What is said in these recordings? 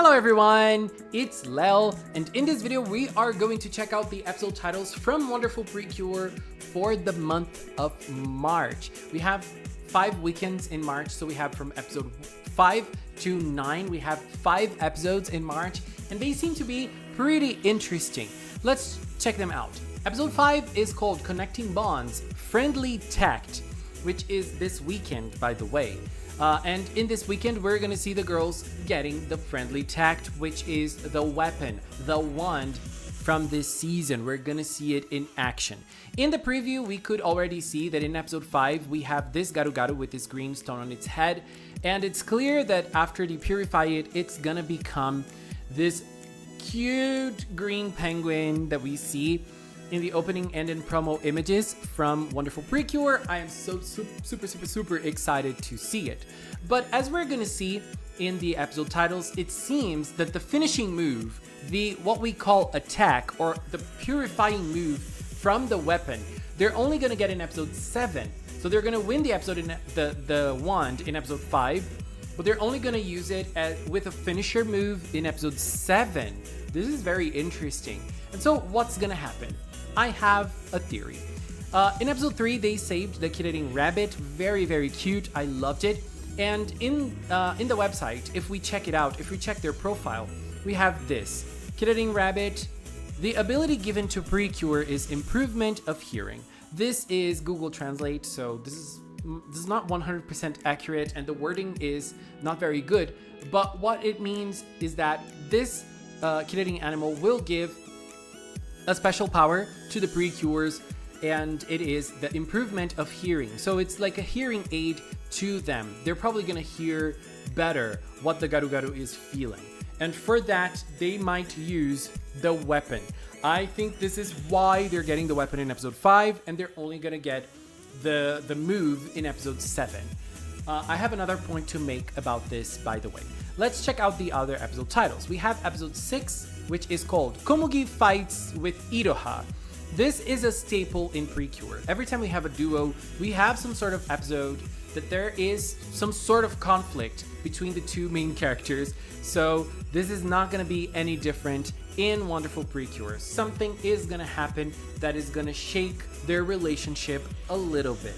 Hello everyone, it's Lel, and in this video we are going to check out the episode titles from Wonderful PreCure for the month of March. We have 5 weekends in March, so we have from episode 5 to 9, we have 5 episodes in March, and they seem to be pretty interesting. Let's check them out. Episode 5 is called Connecting Bonds, Friendly Tact, which is this weekend, by the way. And in this weekend, we're gonna see the girls getting the friendly tact, which is the weapon, the wand from this season. We're gonna see it in action. In the preview, we could already see that in episode 5, we have this garu with this green stone on its head. And it's clear that after they purify it, it's gonna become this cute green penguin that we see in the opening and in promo images from Wonderful PreCure. I am so super excited to see it. But as we're gonna see in the episode titles, it seems that the finishing move, the what we call attack or the purifying move from the weapon, they're only gonna get in episode 7. So they're gonna win the episode in the wand in episode 5, but they're only gonna use it with a finisher move in episode 7. This is very interesting. And so what's gonna happen? I have a theory. In episode 3, they saved the kid-eating rabbit. Very cute. I loved it. And in the website, if we check it out, if we check their profile, we have this. Kid-eating rabbit. The ability given to PreCure is improvement of hearing. This is Google Translate, so this is not 100% accurate, and the wording is not very good. But what it means is that this kid-eating animal will give a special power to the PreCures, and it is the improvement of hearing. So it's like a hearing aid to them. They're probably gonna hear better what the garu is feeling. And for that, they might use the weapon. I think this is why they're getting the weapon in episode 5, and they're only gonna get the move in episode 7. I have another point to make about this, by the way. Let's check out the other episode titles. We have episode 6, which is called Komugi Fights with Iroha. This is a staple in PreCure. Every time we have a duo, we have some sort of episode that there is some sort of conflict between the two main characters. So this is not going to be any different in Wonderful PreCure. Something is going to happen that is going to shake their relationship a little bit.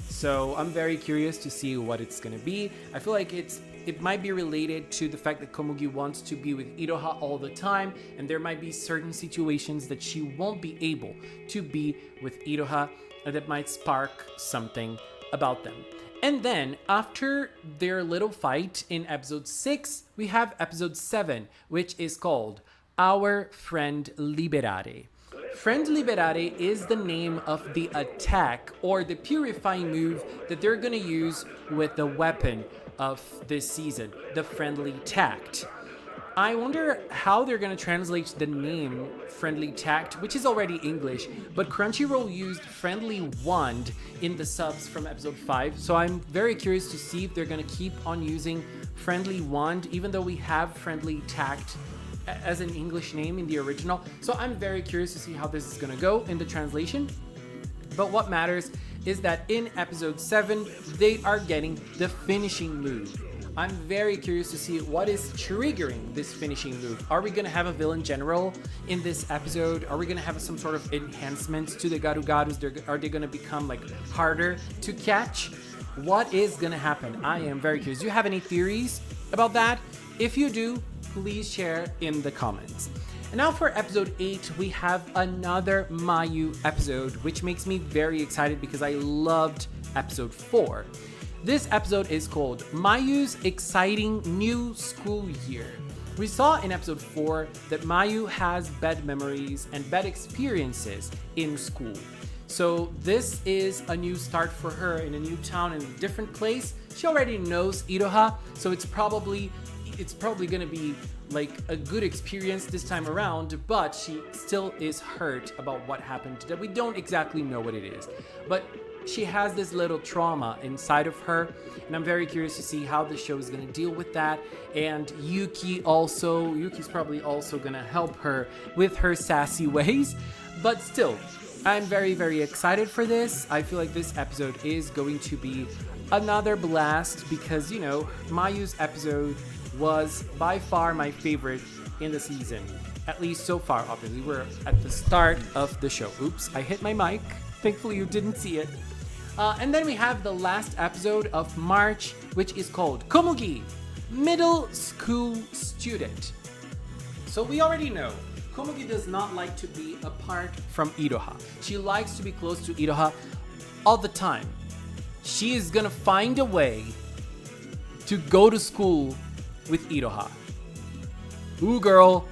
So I'm very curious to see what it's going to be. I feel like it might be related to the fact that Komugi wants to be with Iroha all the time, and there might be certain situations that she won't be able to be with Iroha, and that might spark something about them. And then, after their little fight in episode 6, we have episode 7, which is called Our Friend Liberare. Friend Liberare is the name of the attack or the purifying move that they're gonna use with the weapon of this season, the Friendly Tact. I wonder how they're gonna translate the name Friendly Tact, which is already English, but Crunchyroll used Friendly Wand in the subs from episode 5, so I'm very curious to see if they're gonna keep on using Friendly Wand, even though we have Friendly Tact as an English name in the original. So I'm very curious to see how this is gonna go in the translation. But what matters is that in episode 7, they are getting the finishing move. I'm very curious to see what is triggering this finishing move. Are we gonna have a villain general in this episode? Are we gonna have some sort of enhancements to the garu-garus? Are they gonna become like harder to catch? What is gonna happen? I am very curious. Do you have any theories about that? If you do, please share in the comments. And now for episode 8, we have another Mayu episode, which makes me very excited because I loved episode 4. This episode is called Mayu's Exciting New School Year. We saw in episode 4 that Mayu has bad memories and bad experiences in school. So this is a new start for her in a new town, in a different place. She already knows Iroha, so it's probably gonna be like a good experience this time around, but she still is hurt about what happened, that we don't exactly know what it is. But she has this little trauma inside of her, and I'm very curious to see how the show is gonna deal with that. And Yuki's probably also gonna help her with her sassy ways, but still, I'm very excited for this. I feel like this episode is going to be another blast because, you know, Mayu's episode was by far my favorite in the season. At least so far, obviously. We're at the start of the show. Oops, I hit my mic. Thankfully, you didn't see it. And then we have the last episode of March, which is called Komugi, Middle School Student. So we already know Komugi does not like to be apart from Iroha. She likes to be close to Iroha all the time. She is gonna find a way to go to school with Iroha. Ooh, girl,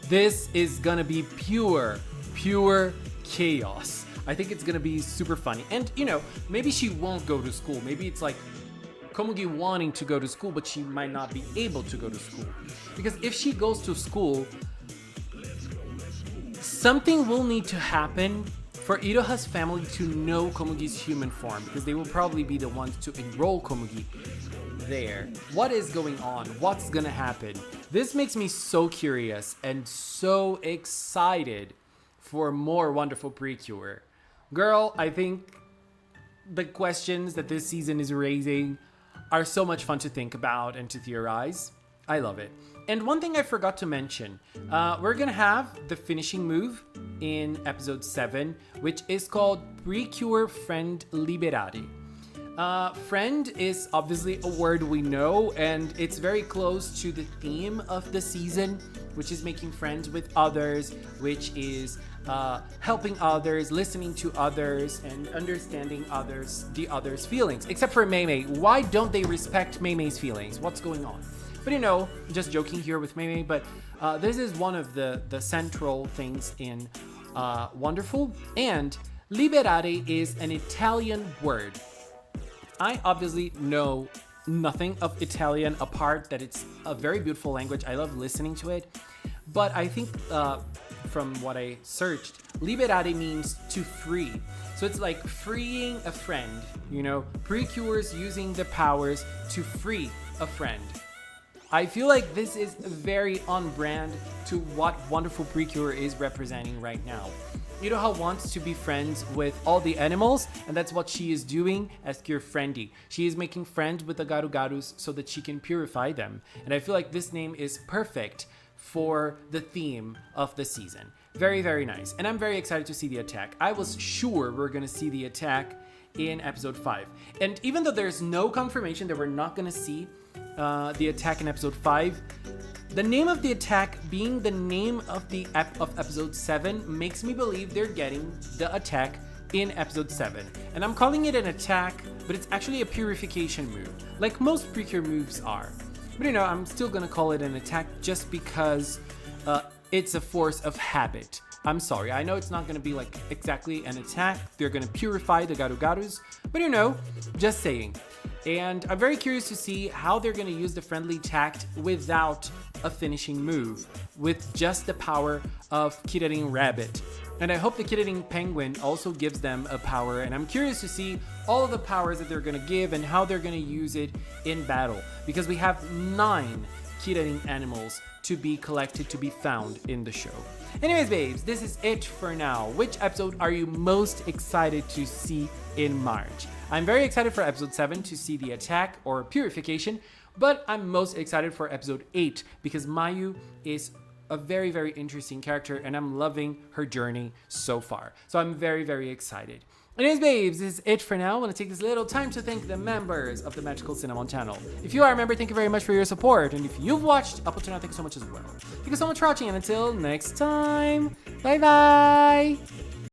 this is gonna be pure chaos. I think it's gonna be super funny. And, you know, maybe she won't go to school. Maybe it's like Komugi wanting to go to school, but she might not be able to go to school. Because if she goes to school, something will need to happen for Iroha's family to know Komugi's human form, because they will probably be the ones to enroll Komugi there. What is going on? What's gonna happen? This makes me so curious and so excited for more wonderful PreCure. Girl, I think the questions that this season is raising are so much fun to think about and to theorize. I love it. And one thing I forgot to mention, we're gonna have the finishing move in episode 7, which is called PreCure Friend Liberare. Friend is obviously a word we know, and it's very close to the theme of the season, which is making friends with others, which is helping others, listening to others, and understanding the others' feelings. Except for Mei. Why don't they respect Mei's feelings? What's going on? But you know, just joking here with Mei, but this is one of the central things in Wonderful. And liberare is an Italian word. I obviously know nothing of Italian apart that it's a very beautiful language. I love listening to it. But I think from what I searched, liberare means to free. So it's like freeing a friend, you know, PreCure's using the powers to free a friend. I feel like this is very on brand to what Wonderful PreCure is representing right now. Iroha wants to be friends with all the animals, and that's what she is doing as Cure Friendy. She is making friends with the Garu-Garus so that she can purify them. And I feel like this name is perfect for the theme of the season. Very, very nice. And I'm very excited to see the attack. I was sure we're going to see the attack in episode 5. And even though there's no confirmation that we're not going to see the attack in episode 5, the name of the attack being the name of the of episode 7 makes me believe they're getting the attack in episode 7. And I'm calling it an attack, but it's actually a purification move, like most PreCure moves are. But you know, I'm still gonna call it an attack just because it's a force of habit. I'm sorry, I know it's not gonna be like exactly an attack. They're gonna purify the Garu-Garus, but you know, just saying. And I'm very curious to see how they're going to use the friendly tact without a finishing move, with just the power of Kirarin Rabbit. And I hope the Kirarin Penguin also gives them a power, and I'm curious to see all of the powers that they're going to give and how they're going to use it in battle, because we have 9 Kirarin animals to be collected, to be found in the show. Anyways, babes, this is it for now. Which episode are you most excited to see in March? I'm very excited for episode 7 to see the attack or purification, but I'm most excited for episode 8 because Mayu is a very, very interesting character and I'm loving her journey so far. So I'm very, very excited. Anyways, babes, this is it for now. I want to take this little time to thank the members of the Magical Cinnamon channel. If you are a member, thank you very much for your support. And if you've watched up until now, thank you so much as well. Thank you so much for watching, and until next time, bye-bye!